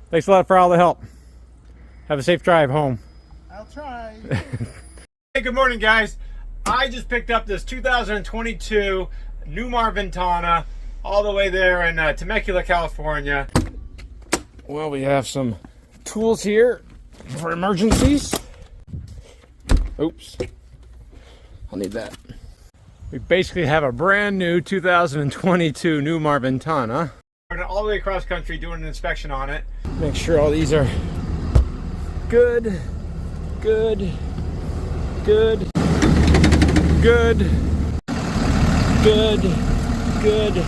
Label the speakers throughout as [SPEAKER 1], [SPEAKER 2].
[SPEAKER 1] Thanks a lot for all the help. Have a safe drive home.
[SPEAKER 2] I'll try.
[SPEAKER 1] Hey, good morning, guys. I just picked up this 2022 Newmar Ventana all the way there in Temecula, California. Well, we have some tools here for emergencies. Oops, I'll need that. We basically have a brand new 2022 Newmar Ventana. We're all the way across country doing an inspection on it. Make sure all these are good, good, good, good, good, good,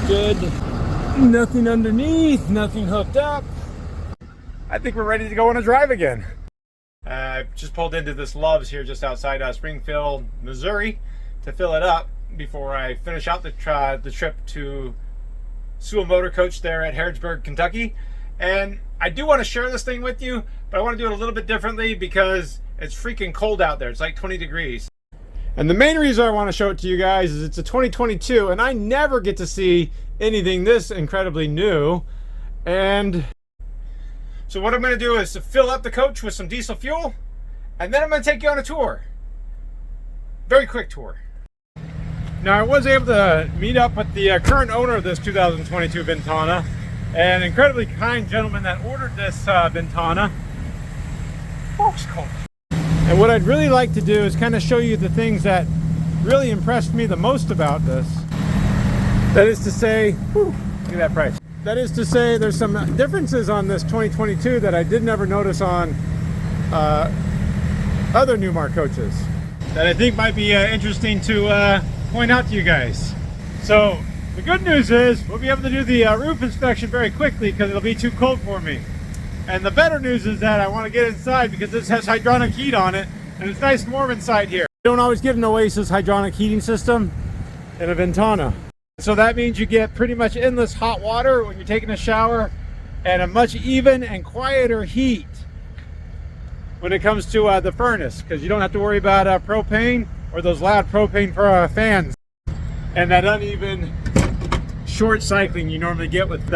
[SPEAKER 1] good. Nothing underneath, nothing hooked up. I think we're ready to go on a drive again. Just pulled into this Love's here just outside Springfield, Missouri to fill it up before I finish out the trip to Sewell Motor Coach there at Harrodsburg, Kentucky. And I do want to share this thing with you, but I want to do it a little bit differently because it's freaking cold out there. It's like 20 degrees. And the main reason I want to show it to you guys is it's a 2022 and I never get to see anything this incredibly new. And so what I'm going to do is fill up the coach with some diesel fuel, and then I'm going to take you on a tour. Very quick tour. Now, I was able to meet up with the current owner of this 2022 Ventana, an incredibly kind gentleman that ordered this Ventana. Oh, it's cold. And what I'd really like to do is kind of show you the things that really impressed me the most about this. That is to say, whew, look at that price. That is to say, there's some differences on this 2022 that I did never notice on other Newmar coaches that I think might be interesting to point out to you guys. So the good news is we'll be able to do the roof inspection very quickly because it'll be too cold for me. And the better news is that I want to get inside because this has hydronic heat on it and it's nice and warm inside here. You don't always get an Oasis hydronic heating system in a Ventana. So that means you get pretty much endless hot water when you're taking a shower and a much even and quieter heat when it comes to the furnace, because you don't have to worry about propane or those loud propane fans and that uneven short cycling you normally get with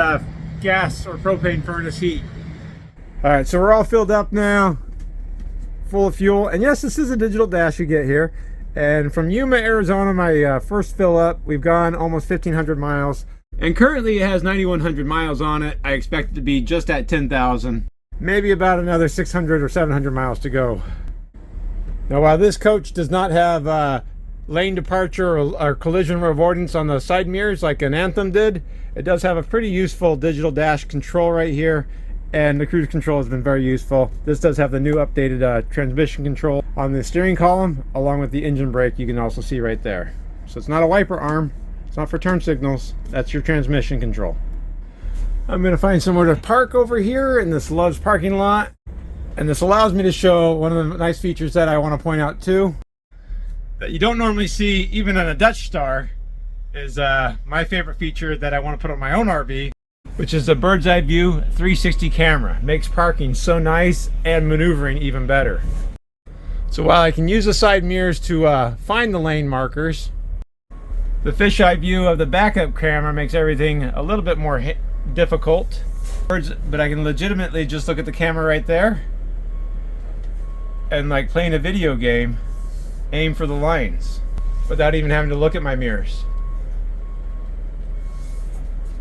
[SPEAKER 1] gas or propane furnace heat. All right, so we're all filled up now, full of fuel. And yes, this is a digital dash you get here. And from Yuma, Arizona, my first fill up, we've gone almost 1,500 miles. And currently it has 9,100 miles on it. I expect it to be just at 10,000. Maybe about another 600 or 700 miles to go. Now, while this coach does not have lane departure or collision avoidance on the side mirrors like an Anthem did, it does have a pretty useful digital dash control right here. And the cruise control has been very useful. This does have the new updated transmission control on the steering column, along with the engine brake you can also see right there. So it's not a wiper arm, it's not for turn signals, that's your transmission control. I'm gonna find somewhere to park over here in this Love's parking lot. And this allows me to show one of the nice features that I wanna point out too, that you don't normally see even on a Dutch Star, is my favorite feature that I wanna put on my own RV, which is a bird's eye view 360 camera. Makes parking so nice and maneuvering even better. So while I can use the side mirrors to find the lane markers, the fisheye view of the backup camera makes everything a little bit more difficult. But I can legitimately just look at the camera right there and, like playing a video game, aim for the lines without even having to look at my mirrors.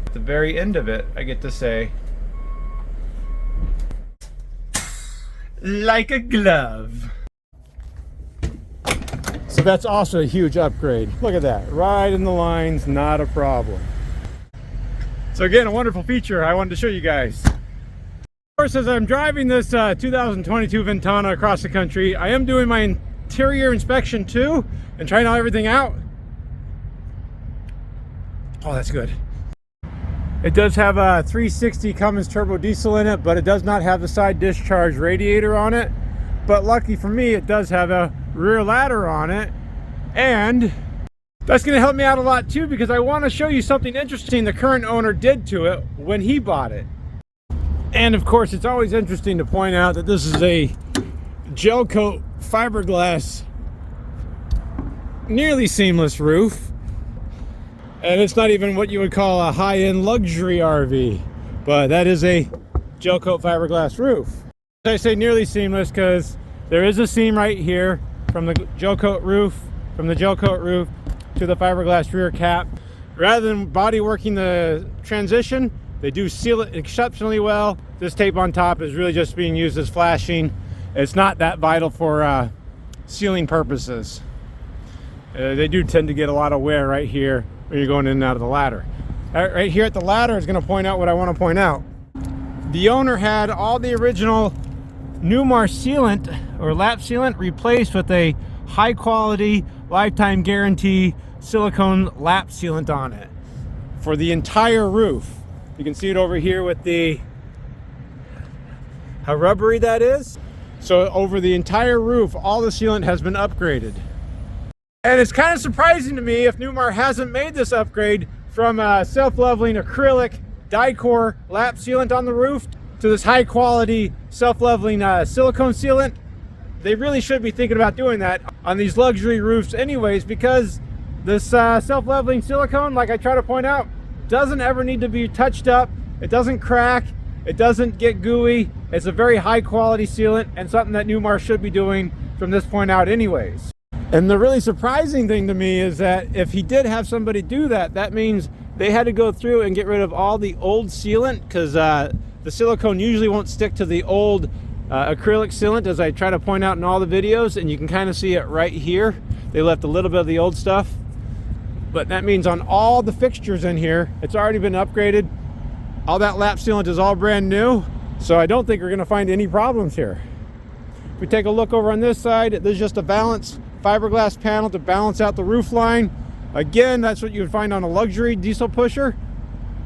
[SPEAKER 1] At the very end of it, I get to say, like a glove. So that's also a huge upgrade. Look at that, right in the lines, not a problem. So again, a wonderful feature I wanted to show you guys. Of course, as I'm driving this 2022 Ventana across the country, I am doing my interior inspection too and trying everything out. Oh, that's good. It does have a 360 Cummins turbo diesel in it, but it does not have the side discharge radiator on it. But lucky for me, it does have a rear ladder on it. And that's going to help me out a lot too, because I want to show you something interesting the current owner did to it when he bought it. And of course, it's always interesting to point out that this is a gel coat fiberglass, nearly seamless roof. And it's not even what you would call a high-end luxury RV, but that is a gel coat fiberglass roof. I say nearly seamless because there is a seam right here from the gel coat roof, to the fiberglass rear cap. Rather than body working the transition, they do seal it exceptionally well. This tape on top is really just being used as flashing. It's not that vital for sealing purposes. They do tend to get a lot of wear right here when you're going in and out of the ladder. Right here at the ladder is going to point out what I want to point out. The owner had all the original Newmar sealant or lap sealant replaced with a high quality lifetime guarantee silicone lap sealant on it for the entire roof. You can see it over here with how rubbery that is. So over the entire roof, all the sealant has been upgraded. And it's kind of surprising to me if Newmar hasn't made this upgrade from self-leveling acrylic Dicor lap sealant on the roof to this high quality self-leveling silicone sealant. They really should be thinking about doing that on these luxury roofs anyways, because this self-leveling silicone, like I try to point out, doesn't ever need to be touched up. It doesn't crack. It doesn't get gooey. It's a very high quality sealant and something that Newmar should be doing from this point out anyways. And the really surprising thing to me is that if he did have somebody do that, that means they had to go through and get rid of all the old sealant, because the silicone usually won't stick to the old acrylic sealant, as I try to point out in all the videos, and you can kind of see it right here. They left a little bit of the old stuff, but that means on all the fixtures in here, it's already been upgraded. All that lap sealant is all brand new, so I don't think we're going to find any problems here. If we take a look over on this side, there's just a balance fiberglass panel to balance out the roof line. Again, that's what you would find on a luxury diesel pusher.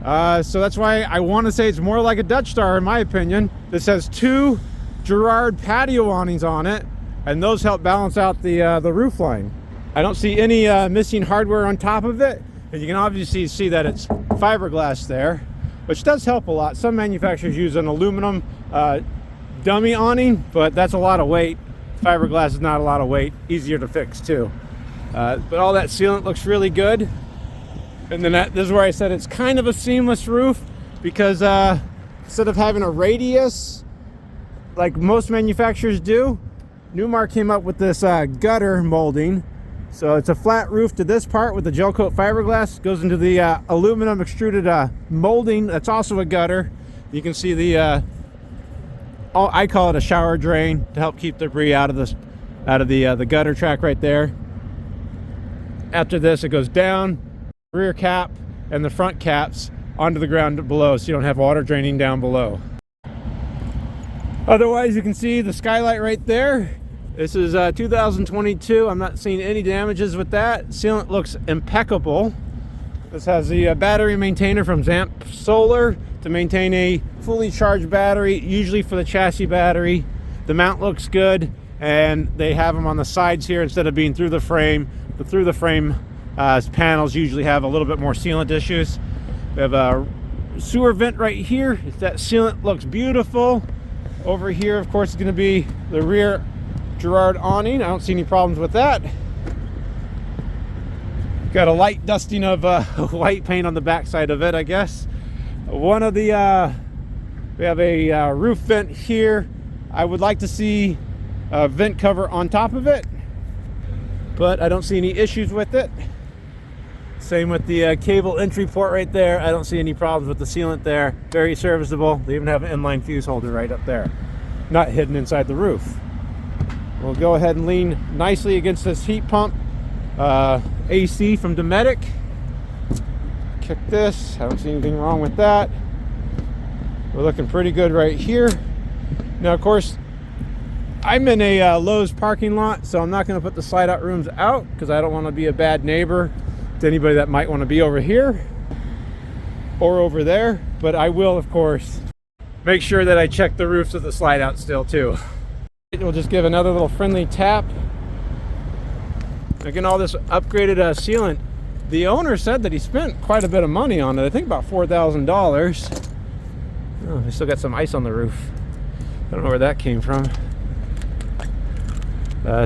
[SPEAKER 1] So that's why I want to say it's more like a Dutch Star in my opinion. This has two Girard patio awnings on it, and those help balance out the roof line. I don't see any missing hardware on top of it, and you can obviously see that it's fiberglass there, which does help a lot. Some manufacturers use an aluminum dummy awning, but that's a lot of weight. Fiberglass is not a lot of weight, easier to fix too. But all that sealant looks really good. And then this is where I said it's kind of a seamless roof, because instead of having a radius like most manufacturers do, Newmar came up with this gutter molding. So it's a flat roof to this part with the gel coat fiberglass, goes into the aluminum extruded molding that's also a gutter. You can see the I call it a shower drain to help keep debris out of the gutter track right there. After this, it goes down, rear cap and the front caps onto the ground below, so you don't have water draining down below. Otherwise, you can see the skylight right there. This is 2022. I'm not seeing any damages with that. Sealant looks impeccable. This has the battery maintainer from Zamp Solar to maintain a fully charged battery, usually for the chassis battery. The mount looks good, and they have them on the sides here instead of being through the frame. The through the frame panels usually have a little bit more sealant issues. We have a sewer vent right here. That sealant looks beautiful. Over here, of course, is going to be the rear Girard awning. I don't see any problems with that. Got a light dusting of white paint on the back side of it, I guess. One of the we have a roof vent here. I would like to see a vent cover on top of it, but I don't see any issues with it. Same with the cable entry port right there. I don't see any problems with the sealant there. Very serviceable. They even have an inline fuse holder right up there, not hidden inside the roof. We'll go ahead and lean nicely against this heat pump AC from Dometic. Kick this. I don't see anything wrong with that. We're looking pretty good right here. Now, of course, I'm in a Lowe's parking lot, so I'm not going to put the slide out rooms out because I don't want to be a bad neighbor to anybody that might want to be over here or over there. But I will, of course, make sure that I check the roofs of the slide out still too. We'll just give another little friendly tap. Again, all this upgraded sealant. The owner said that he spent quite a bit of money on it. I think about $4,000. Oh, we still got some ice on the roof. I don't know where that came from.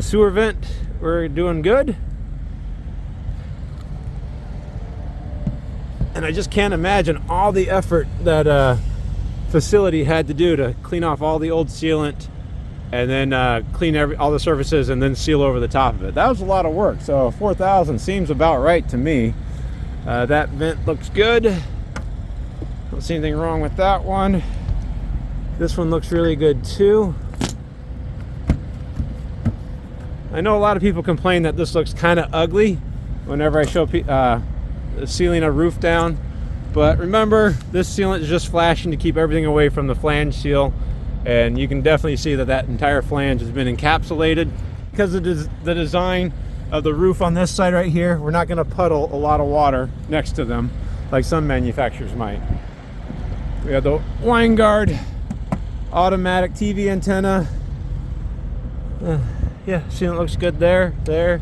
[SPEAKER 1] Sewer vent, we're doing good. And I just can't imagine all the effort that facility had to do to clean off all the old sealant and then clean all the surfaces and then seal over the top of it. That was a lot of work, so 4,000 seems about right to me. That vent looks good. Don't see anything wrong with that one. This one looks really good too. I know a lot of people complain that this looks kind of ugly whenever I show sealing a roof down, but remember, this sealant is just flashing to keep everything away from the flange seal, and you can definitely see that that entire flange has been encapsulated. Because of the design of the roof on this side right here, we're not going to puddle a lot of water next to them like some manufacturers might. We have the Winegard automatic TV antenna. Yeah, sealant looks good there.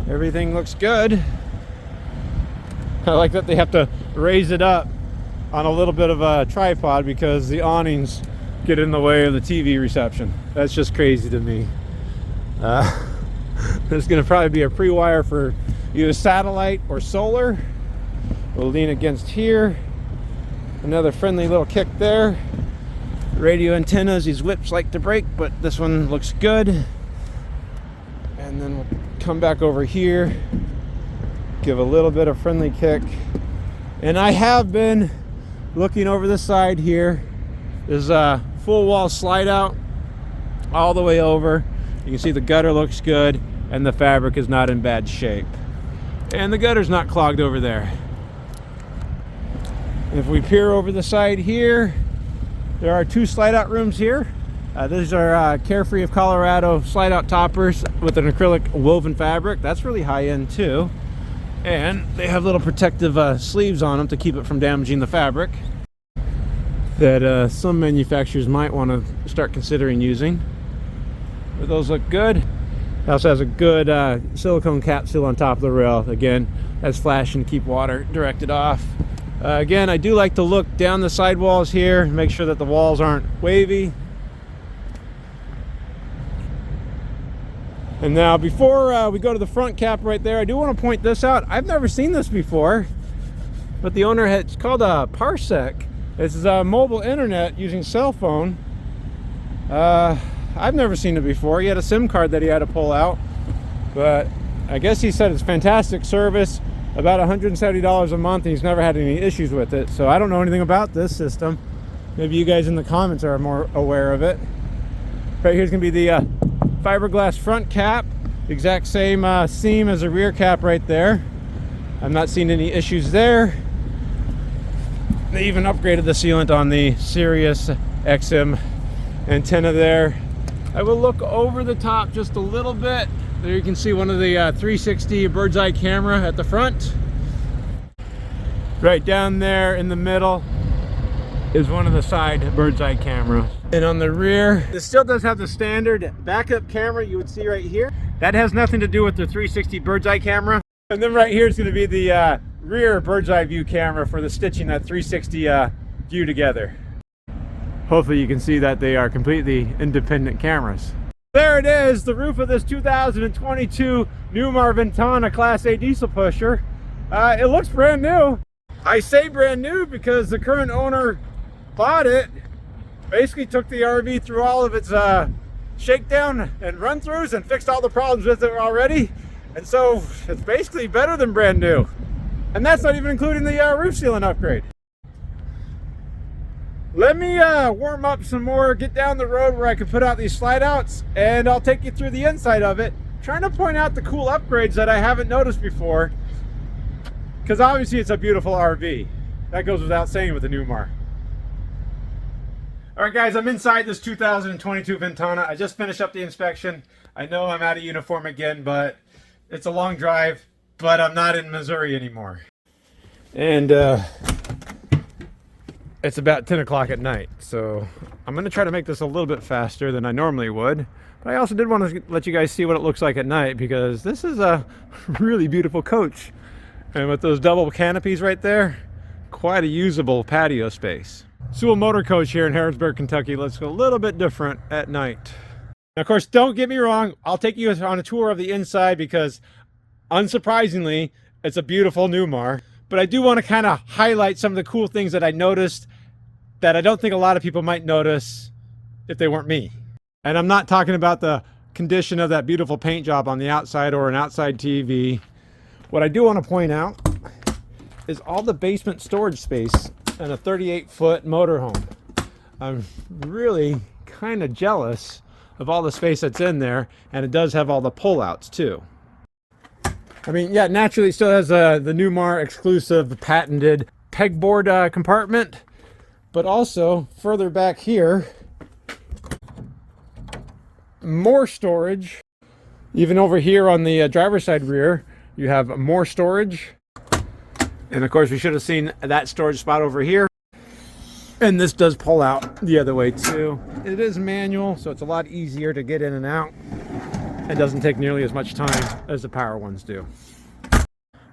[SPEAKER 1] Everything looks good. I like that they have to raise it up on a little bit of a tripod because the awnings get in the way of the TV reception. That's just crazy to me. There's going to probably be a pre-wire for either satellite or solar. We'll lean against here. Another friendly little kick there. Radio antennas, these whips like to break, but this one looks good. And then we'll come back over here, give a little bit of friendly kick. And I have been looking over the side here. There's a full wall slide out all the way over. You can see the gutter looks good and the fabric is not in bad shape. And the gutter's not clogged over there. If we peer over the side here, there are two slide out rooms here. These are Carefree of Colorado slide out toppers with an acrylic woven fabric. That's really high end too. And they have little protective sleeves on them to keep it from damaging the fabric that some manufacturers might want to start considering using. But those look good. It also has a good silicone capsule on top of the rail. Again, that's flashing to keep water directed off. Again, I do like to look down the sidewalls here, make sure that the walls aren't wavy. And now before we go to the front cap right there, I do want to point this out. I've never seen this before, but the owner it's called a Parsec. This is a mobile internet using cell phone. I've never seen it before. He had a SIM card that he had to pull out, but I guess he said it's fantastic service, about $170 a month, and he's never had any issues with it. So I don't know anything about this system. Maybe you guys in the comments are more aware of it. Right here's gonna be the fiberglass front cap, exact same seam as the rear cap right there. I'm not seeing any issues there. They even upgraded the sealant on the Sirius XM antenna there. I will look over the top just a little bit. There you can see one of the 360 bird's eye camera at the front. Right down there in the middle is one of the side bird's eye cameras. And on the rear, this still does have the standard backup camera you would see right here. That has nothing to do with the 360 bird's eye camera. And then right here is going to be the rear bird's eye view camera for the stitching that 360 view together. Hopefully you can see that they are completely independent cameras. There it is, the roof of this 2022 Newmar Ventana Class A diesel pusher. It looks brand new. I say brand new because the current owner bought it, basically took the RV through all of its shakedown and run-throughs and fixed all the problems with it already. And so it's basically better than brand new. And that's not even including the roof sealant upgrade. Let me warm up some more, get down the road where I can put out these slide outs, and I'll take you through the inside of it, trying to point out the cool upgrades that I haven't noticed before, because obviously it's a beautiful RV. That goes without saying with the Newmar. All right guys, I'm inside this 2022 Ventana. I just finished up the inspection. I know I'm out of uniform again, but it's a long drive, but I'm not in Missouri anymore. And it's about 10 o'clock at night, so I'm going to try to make this a little bit faster than I normally would. But I also did want to let you guys see what it looks like at night, because this is a really beautiful coach. And with those double canopies right there, quite a usable patio space. Sewell Motor Coach here in Harrisburg, Kentucky. Let's go a little bit different at night. Now, of course, don't get me wrong. I'll take you on a tour of the inside because, unsurprisingly, it's a beautiful Newmar. But I do want to kind of highlight some of the cool things that I noticed that I don't think a lot of people might notice if they weren't me. And I'm not talking about the condition of that beautiful paint job on the outside or an outside TV. What I do want to point out is all the basement storage space in a 38-foot motorhome. I'm really kind of jealous of all the space that's in there, and it does have all the pullouts too. I mean, yeah, naturally it still has the Newmar exclusive patented pegboard compartment, but also further back here, more storage. Even over here on the driver's side rear, you have more storage. And of course, we should have seen that storage spot over here. And this does pull out the other way too. It is manual, so it's a lot easier to get in and out. It doesn't take nearly as much time as the power ones do.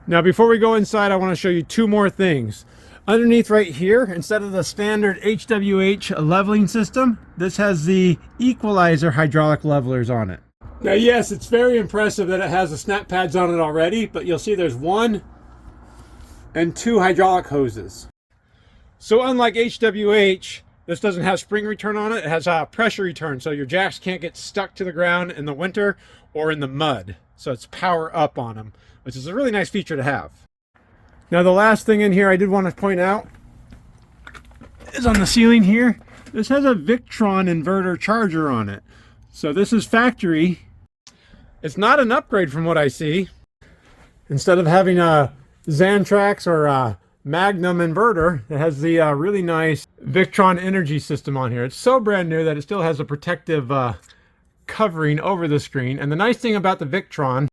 [SPEAKER 1] Now, before we go inside, I want to show you two more things. Underneath right here, instead of the standard HWH leveling system, this has the equalizer hydraulic levelers on it. Now, yes, it's very impressive that it has the snap pads on it already, but you'll see there's one and two hydraulic hoses. So unlike HWH, this doesn't have spring return on it. It has a pressure return, so your jacks can't get stuck to the ground in the winter or in the mud. So it's power up on them, which is a really nice feature to have. Now, the last thing in here I did want to point out is on the ceiling here. This has a Victron inverter charger on it. So this is factory. It's not an upgrade from what I see. Instead of having a Xantrax or a Magnum inverter, it has the really nice Victron energy system on here. It's so brand new that it still has a protective covering over the screen. And the nice thing about the Victron,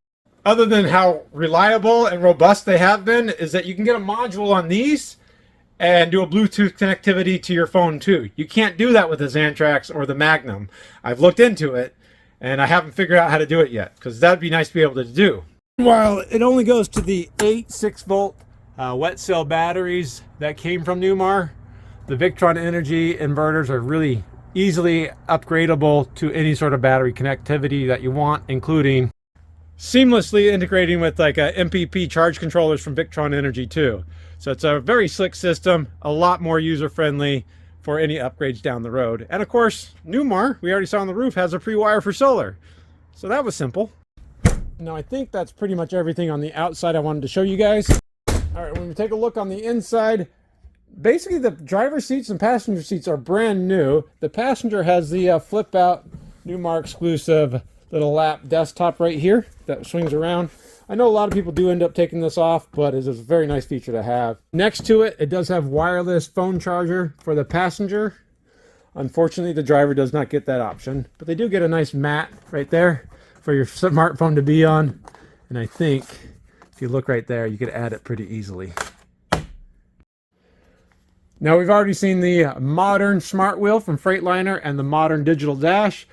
[SPEAKER 1] other than how reliable and robust they have been, is that you can get a module on these and do a Bluetooth connectivity to your phone too. You can't do that with the Xantrax or the Magnum. I've looked into it and I haven't figured out how to do it yet, because that'd be nice to be able to do. While it only goes to the 8 6-volt wet cell batteries that came from Newmar, the Victron energy inverters are really easily upgradable to any sort of battery connectivity that you want, including seamlessly integrating with like a MPP charge controllers from Victron Energy too. So it's a very slick system, a lot more user-friendly for any upgrades down the road. And of course, Newmar, we already saw on the roof, has a pre-wire for solar. So that was simple. Now, I think that's pretty much everything on the outside I wanted to show you guys. All right, when we take a look on the inside, basically the driver seats and passenger seats are brand new. The passenger has the flip out Newmar exclusive little lap desktop right here that swings around. I know a lot of people do end up taking this off, but it is a very nice feature to have. Next to it, it does have wireless phone charger for the passenger. Unfortunately, the driver does not get that option, but they do get a nice mat right there for your smartphone to be on. And I think if you look right there, you could add it pretty easily. Now, we've already seen the modern smart wheel from Freightliner and the modern digital dash.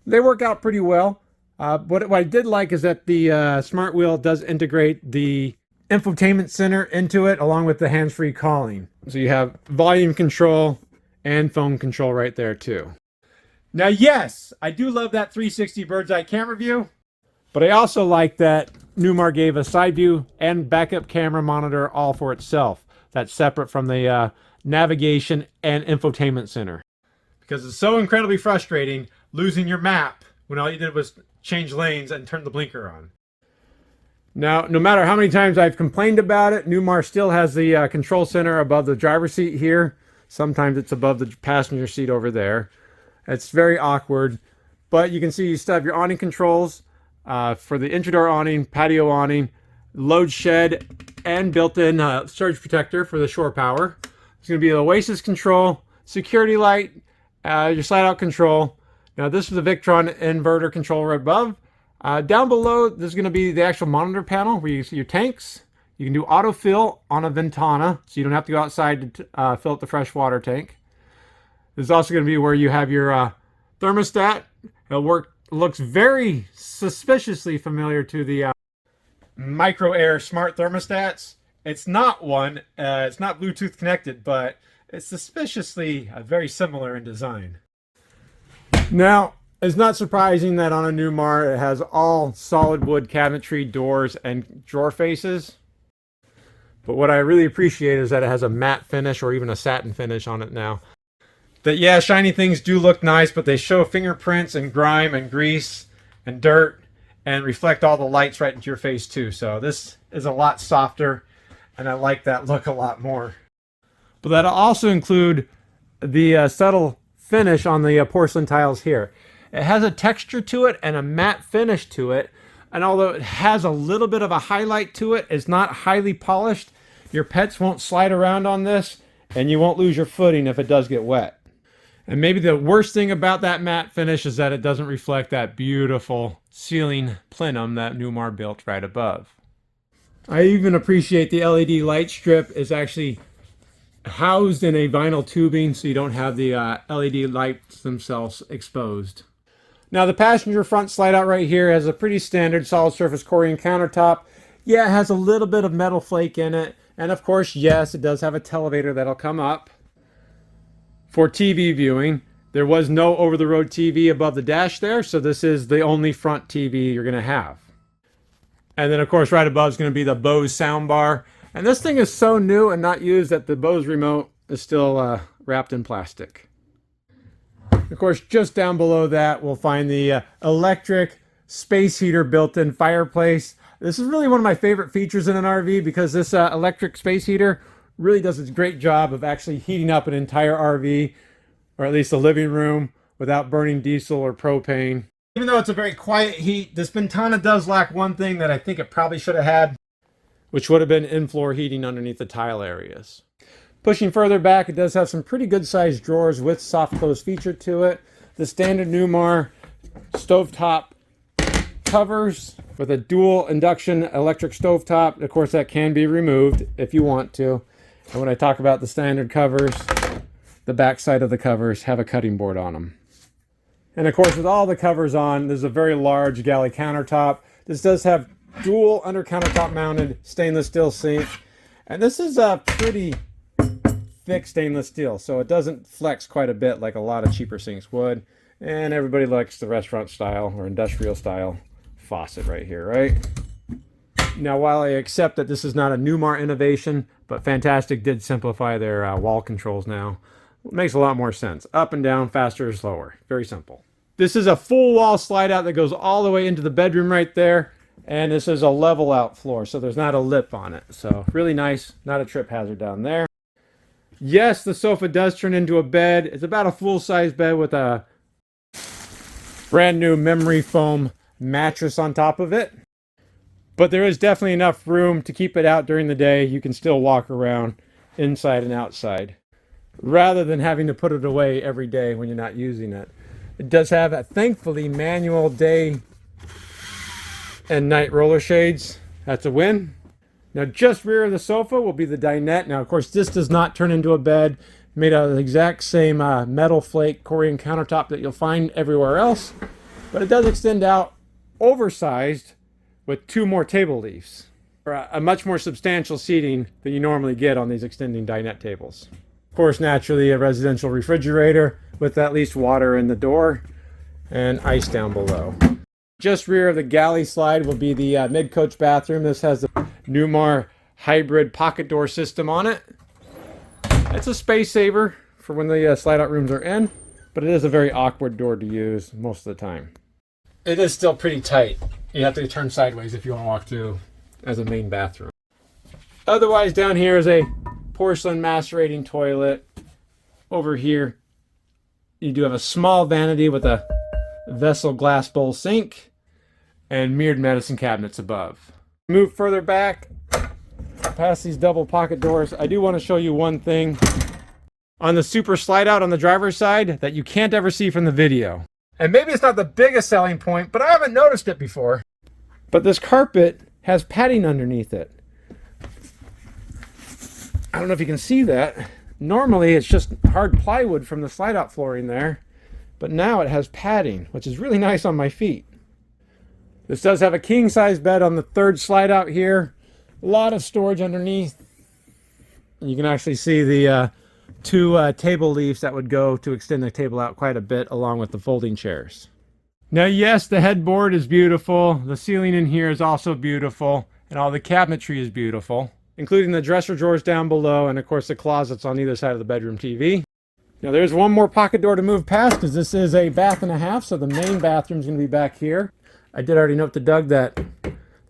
[SPEAKER 1] They work out pretty well. What I did like is that the smart wheel does integrate the infotainment center into it, along with the hands-free calling. So you have volume control and phone control right there too. Now, yes, I do love that 360 bird's eye camera view, but I also like that Newmar gave a side view and backup camera monitor all for itself. That's separate from the navigation and infotainment center. Because it's so incredibly frustrating losing your map when all you did was change lanes and turn the blinker on. Now, no matter how many times I've complained about it, Newmar still has the control center above the driver's seat here. Sometimes it's above the passenger seat over there. It's very awkward, but you can see you still have your awning controls for the intra-door awning, patio awning, load shed, and built-in surge protector for the shore power. There's going to be an Oasis control, security light, your slide-out control. Now, this is the Victron inverter controller above. Down below, there's going to be the actual monitor panel where you see your tanks. You can do autofill on a Ventana, so you don't have to go outside to fill up the fresh water tank. There's also going to be where you have your thermostat. Looks very suspiciously familiar to the Micro Air smart thermostats. It's not one. It's not Bluetooth connected, but it's suspiciously very similar in design. Now, it's not surprising that on a Newmar it has all solid wood cabinetry, doors, and drawer faces. But what I really appreciate is that it has a matte finish or even a satin finish on it now. that, yeah, shiny things do look nice, but they show fingerprints and grime and grease and dirt and reflect all the lights right into your face too. So this is a lot softer, and I like that look a lot more. But that'll also include the subtle finish on the porcelain tiles here. It has a texture to it and a matte finish to it, and although it has a little bit of a highlight to it, it's not highly polished. Your pets won't slide around on this, and you won't lose your footing if it does get wet. And maybe the worst thing about that matte finish is that it doesn't reflect that beautiful ceiling plenum that Newmar built right above. I even appreciate the LED light strip is actually housed in a vinyl tubing, so you don't have the LED lights themselves exposed. Now the passenger front slide out right here has a pretty standard solid surface Corian countertop. Yeah, it has a little bit of metal flake in it, and of course, yes, it does have a televator that'll come up. For TV viewing, there was no over-the-road TV above the dash there, so this is the only front TV you're going to have. And then, of course, right above is going to be the Bose soundbar. And this thing is so new and not used that the Bose remote is still wrapped in plastic. Of course, just down below that, we'll find the electric space heater built-in fireplace. This is really one of my favorite features in an RV because this electric space heater really does a great job of actually heating up an entire RV, or at least a living room, without burning diesel or propane. Even though it's a very quiet heat, this Ventana does lack one thing that I think it probably should have had, which would have been in-floor heating underneath the tile areas. Pushing further back, it does have some pretty good sized drawers with soft close feature to it. The standard Newmar stovetop covers with a dual induction electric stovetop. Of course, that can be removed if you want to. And when I talk about the standard covers, the back side of the covers have a cutting board on them. And of course, with all the covers on, there's a very large galley countertop. This does have dual under countertop mounted stainless steel sink. And this is a pretty thick stainless steel, so it doesn't flex quite a bit like a lot of cheaper sinks would. And everybody likes the restaurant style or industrial style faucet right here, right? Now, while I accept that this is not a Newmar innovation, but Fantastic did simplify their wall controls now. It makes a lot more sense. Up and down, faster or slower. Very simple. This is a full wall slide out that goes all the way into the bedroom right there. And this is a level out floor, so there's not a lip on it. So really nice, not a trip hazard down there. Yes, the sofa does turn into a bed. It's about a full-size bed with a brand new memory foam mattress on top of it. But there is definitely enough room to keep it out during the day. You can still walk around inside and outside, rather than having to put it away every day when you're not using it. It does have, thankfully, manual day and night roller shades. That's a win. Now, just rear of the sofa will be the dinette. Now, of course, this does not turn into a bed. Made out of the exact same metal flake Corian countertop that you'll find everywhere else. But it does extend out oversized with 2 more table leaves, or a much more substantial seating than you normally get on these extending dinette tables. Of course, naturally, a residential refrigerator with at least water in the door and ice down below. Just rear of the galley slide will be the mid-coach bathroom. This has the Newmar hybrid pocket door system on it. It's a space saver for when the slide-out rooms are in, but it is a very awkward door to use most of the time. It is still pretty tight. You have to turn sideways if you want to walk through as a main bathroom. Otherwise, down here is a porcelain macerating toilet. Over here, you do have a small vanity with a vessel glass bowl sink and mirrored medicine cabinets above. Move further back past these double pocket doors. I do want to show you one thing on the super slide out on the driver's side that you can't ever see from the video. And maybe it's not the biggest selling point, but I haven't noticed it before. But this carpet has padding underneath it. I don't know if you can see that. Normally it's just hard plywood from the slide out flooring there, but now it has padding, which is really nice on my feet. This does have a king size bed on the third slide out here. A lot of storage underneath. You can actually see the 2 table leaves that would go to extend the table out quite a bit, along with the folding chairs. Now, yes, the headboard is beautiful. The ceiling in here is also beautiful, and all the cabinetry is beautiful, including the dresser drawers down below, and of course the closets on either side of the bedroom TV. Now there's one more pocket door to move past because this is a bath and a half, so the main bathroom's going to be back here. I did already note to Doug that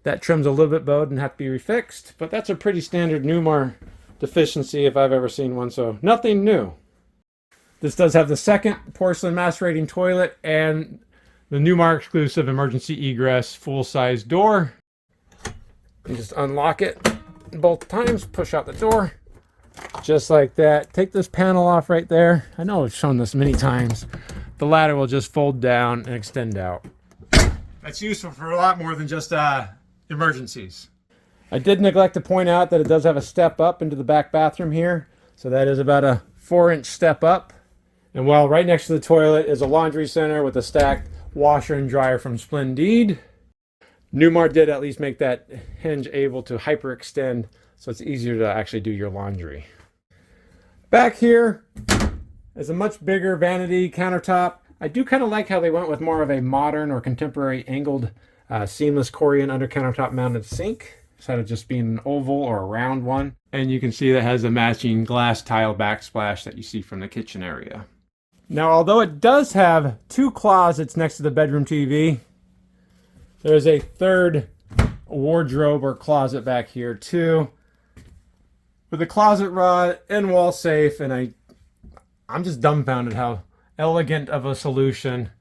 [SPEAKER 1] that trim's a little bit bowed and have to be refixed, but that's a pretty standard Newmar deficiency if I've ever seen one, so nothing new. This does have the second porcelain macerating toilet and the Newmar exclusive emergency egress full-size door. You just unlock it both times, push out the door, just like that. Take this panel off right there. I know I've shown this many times. The ladder will just fold down and extend out. That's useful for a lot more than just emergencies. I did neglect to point out that it does have a step up into the back bathroom here. So that is about a 4-inch step up. And while right next to the toilet is a laundry center with a stacked washer and dryer from Splendide. Newmar did at least make that hinge able to hyperextend, so it's easier to actually do your laundry. Back here is a much bigger vanity countertop. I do kind of like how they went with more of a modern or contemporary angled seamless Corian under countertop mounted sink instead of just being an oval or a round one. And you can see that has a matching glass tile backsplash that you see from the kitchen area. Now, although it does have 2 closets next to the bedroom TV, there's a third wardrobe or closet back here too, with a closet rod and wall safe. And I'm just dumbfounded how elegant of a solution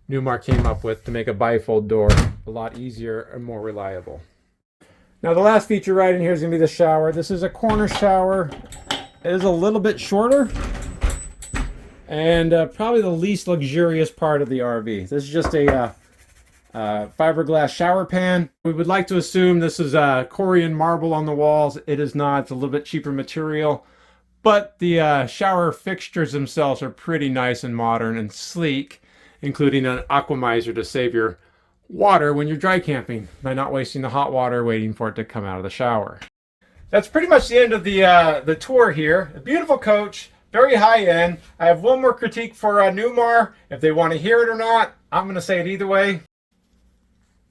[SPEAKER 1] Newmar came up with to make a bifold door a lot easier and more reliable. Now the last feature right in here is going to be the shower. This is a corner shower. It is a little bit shorter and probably the least luxurious part of the RV. This is just a fiberglass shower pan. We would like to assume this is Corian marble on the walls. It is not. It's a little bit cheaper material, but the shower fixtures themselves are pretty nice and modern and sleek, including an aquamizer to save your water when you're dry camping by not wasting the hot water waiting for it to come out of the shower. That's pretty much the end of the tour here. A beautiful coach, very high end. I have one more critique for Newmar. If they want to hear it or not, I'm going to say it either way.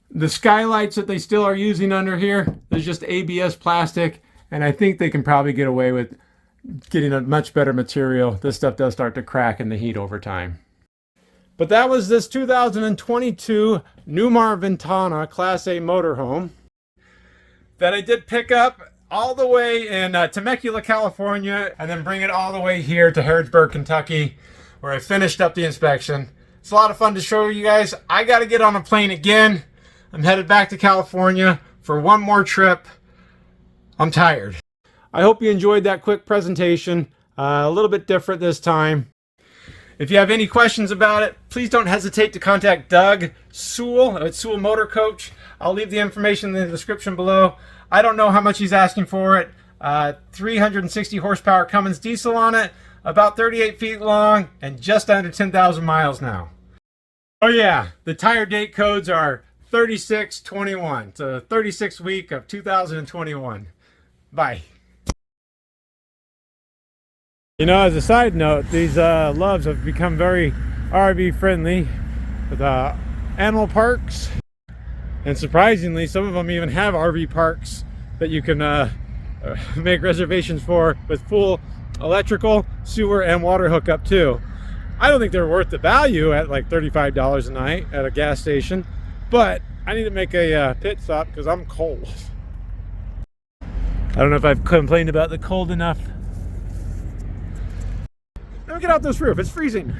[SPEAKER 1] The skylights that they still are using under here, there's just ABS plastic, and I think they can probably get away with getting a much better material. This stuff does start to crack in the heat over time. But that was this 2022 Newmar Ventana Class A motorhome that I did pick up all the way in Temecula, California, and then bring it all the way here to Harrodsburg, Kentucky, where I finished up the inspection. It's a lot of fun to show you guys. I got to get on a plane again. I'm headed back to California for one more trip. I'm tired. I hope you enjoyed that quick presentation. A little bit different this time. If you have any questions about it, please don't hesitate to contact Doug Sewell at Sewell Motor Coach. I'll leave the information in the description below. I don't know how much he's asking for it. 360 horsepower Cummins diesel on it, about 38 feet long, and just under 10,000 miles now. Oh yeah, the tire date codes are 3621. It's a 36th week of 2021. Bye. You know, as a side note, these loves have become very RV friendly with animal parks, and surprisingly some of them even have RV parks that you can make reservations for with full electrical, sewer, and water hookup too. I don't think they're worth the value at like $35 a night at a gas station, but I need to make a pit stop because I'm cold. I don't know if I've complained about the cold enough. Let me get out this roof, it's freezing.